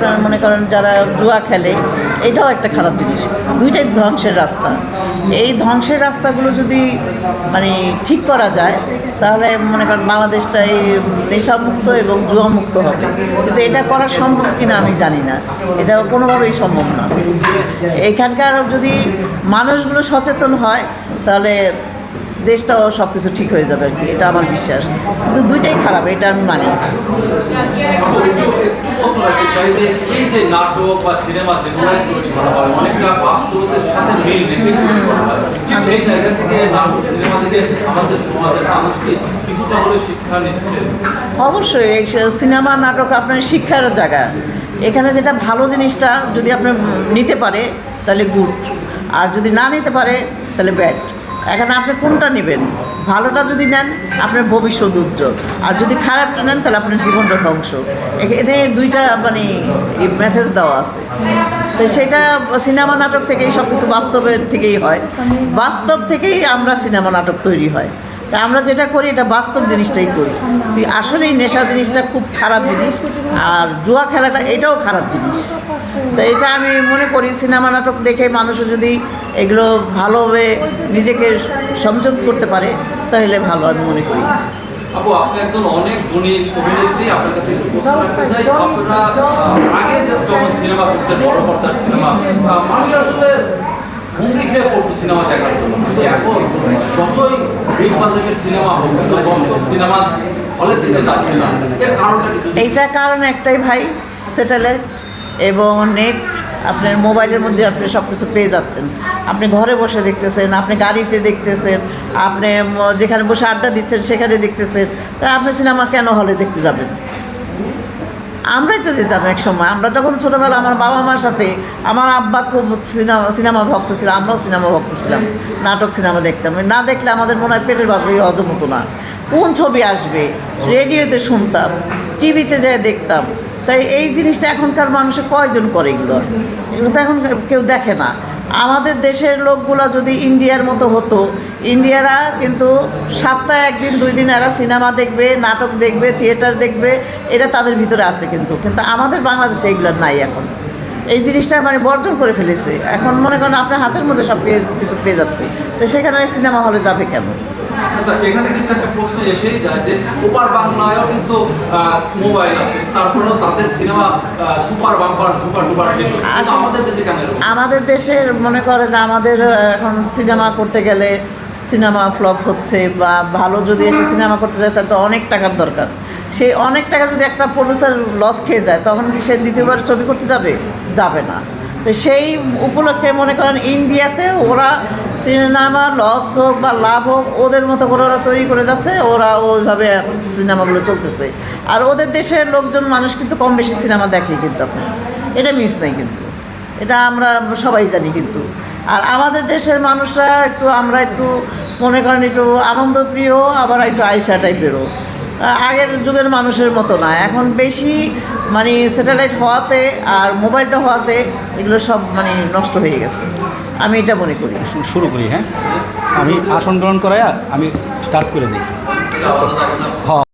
আপনার মনে করেন যারা জুয়া খেলে, এটাও একটা খারাপ জিনিস। দুইটাই ধ্বংসের রাস্তা। এই ধ্বংসের রাস্তাগুলো যদি মানে ঠিক করা যায়, তাহলে মনে করেন বাংলাদেশটা এই নেশামুক্ত এবং জুয়ামুক্ত হবে। কিন্তু এটা করা সম্ভব কিনা আমি জানি না, এটা কোনোভাবেই সম্ভব না। এইখানকার যদি মানুষগুলো সচেতন হয়, তাহলে দেশটাও সব কিছু ঠিক হয়ে যাবে আর কি, এটা আমার বিশ্বাস। কিন্তু দুইটাই খারাপ, এটা আমি মানি। এই যে নাটক বা সিনেমা যেগুলো তৈরি করা হয় অনেকটা বাস্তবতার সাথে মিল রেখে তৈরি করা হয়, ঠিক সেই জায়গা থেকে নাটক সিনেমা থেকে আমাদের সমাজের মানুষকে কিছুটা হলে শিক্ষা নিচ্ছে। অবশ্যই এই সিনেমা নাটক আপনার শিক্ষার জায়গা। এখানে যেটা ভালো জিনিসটা যদি আপনি নিতে পারে তাহলে গুড, আর যদি না নিতে পারে তাহলে ব্যাড। এখানে আপনি কোনটা নেবেন? ভালোটা যদি নেন আপনার ভবিষ্যৎ উজ্জ্বল, আর যদি খারাপটা নেন তাহলে আপনার জীবনটা ধ্বংস। এখানে দুইটা মানে মেসেজ দেওয়া আছে। তো সেটা সিনেমা নাটক থেকেই সব কিছু বাস্তবের থেকেই হয়, বাস্তব থেকেই আমরা সিনেমা নাটক তৈরি হয়। তা আমরা যেটা করি এটা বাস্তব জিনিসটাই করি। তো আসলেই নেশা জিনিসটা খুব খারাপ জিনিস, আর জুয়া খেলাটা এটাও খারাপ জিনিস। তো এটা আমি মনে করি সিনেমা নাটক দেখে মানুষও যদি এগুলো ভালোভাবে নিজেকে সংযত করতে পারে তাহলে ভালো, আমি মনে করি। আপু, আপনি একজন অনেক গুণী অভিনেত্রী, আপনার কাছে একটু প্রশ্ন রাখতে চাই। আপনারা আগে যখন সিনেমা করতেন, বড় পর্দার সিনেমা, মানুষ আসলে হুমড়ি খেয়ে পড়তো সিনেমা দেখার জন্য। এখন যতই বিগ বাজেটের সিনেমা হোক, দর্শক সিনেমা হলে থেকে যাচ্ছে না। এর কারণটা কি? এইটা কারণ একটাই ভাই, স্যাটেলাইট এবং নেট। আপনার মোবাইলের মধ্যে আপনি সব কিছু পেয়ে যাচ্ছেন। আপনি ঘরে বসে দেখতেছেন, আপনি গাড়িতে দেখতেছেন, আপনি যেখানে বসে আড্ডা দিচ্ছেন সেখানে দেখতেছেন। তা আপনি সিনেমা কেন হলে দেখতে যাবেন? আমরাই তো যেতাম এক সময়। আমরা যখন ছোটোবেলা আমার বাবা মার সাথে, আমার আব্বা খুব সিনেমা ভক্ত ছিল, আমরাও সিনেমা ভক্ত ছিলাম, নাটক সিনেমা দেখতাম। না দেখলে আমাদের মনে হয় পেটের বাজলেই হজম হতো না। কোন ছবি আসবে রেডিওতে শুনতাম, টিভিতে যেয়ে দেখতাম। তাই এই জিনিসটা এখনকার মানুষে কয়জন করে এগুলো? এগুলো তো এখন কেউ দেখে না। আমাদের দেশের লোকগুলো যদি ইন্ডিয়ার মতো হতো, ইন্ডিয়ারা কিন্তু সপ্তাহে একদিন দুই দিন এরা সিনেমা দেখবে, নাটক দেখবে, থিয়েটার দেখবে, এটা তাদের ভিতরে আছে। কিন্তু আমাদের বাংলাদেশে এগুলো নাই এখন। এই জিনিসটা মানে বর্জন করে ফেলেছে। এখন মনে করেন আপনার হাতের মধ্যে সব কিছু পেয়ে যাচ্ছে, তো সেখানে সিনেমা হলে যাবে কেন? আচ্ছা, এখানে কিন্তু একটা প্রশ্ন এসেই যায় যে ওপার বাংলায়ও কিন্তু মোবাইল আছে, তারপরেও তাদের cinema super bumper super duper hit হচ্ছে। আমাদের দেশে কেন এরকম? আমাদের দেশের মনে করেন আমাদের এখন সিনেমা করতে গেলে সিনেমা ফ্লপ হচ্ছে, বা ভালো যদি একটা সিনেমা করতে যায় তাহলে তো অনেক টাকার দরকার। সেই অনেক টাকা যদি একটা প্রডিউসার লস খেয়ে যায়, তখন কি সে দ্বিতীয়বার ছবি করতে যাবে? যাবে না। তো সেই উপলক্ষে মনে করেন ইন্ডিয়াতে ওরা সিনেমা লস হোক বা লাভ হোক, ওদের মতো করে ওরা তৈরি করে যাচ্ছে, ওরা ওইভাবে সিনেমাগুলো চলতেছে। আর ওদের দেশের লোকজন মানুষ কিন্তু কম বেশি সিনেমা দেখে, কিন্তু আপনি এটা মিস নেই, কিন্তু এটা আমরা সবাই জানি। কিন্তু আর আমাদের দেশের মানুষরা আমরা একটু মনে করেন একটু আনন্দপ্রিয়, আবার একটু আইসা টাইপেরও। আগের যুগের মানুষের মতো না। এখন বেশি মানে স্যাটেলাইট হওয়াতে আর মোবাইলটা হওয়াতে এগুলো সব মানে নষ্ট হয়ে গেছে, আমি এটা মনে করি। শুরু করি, হ্যাঁ। আমি আসন গ্রহণ করাইয়া আমি স্টার্ট করে দিই। হ্যাঁ।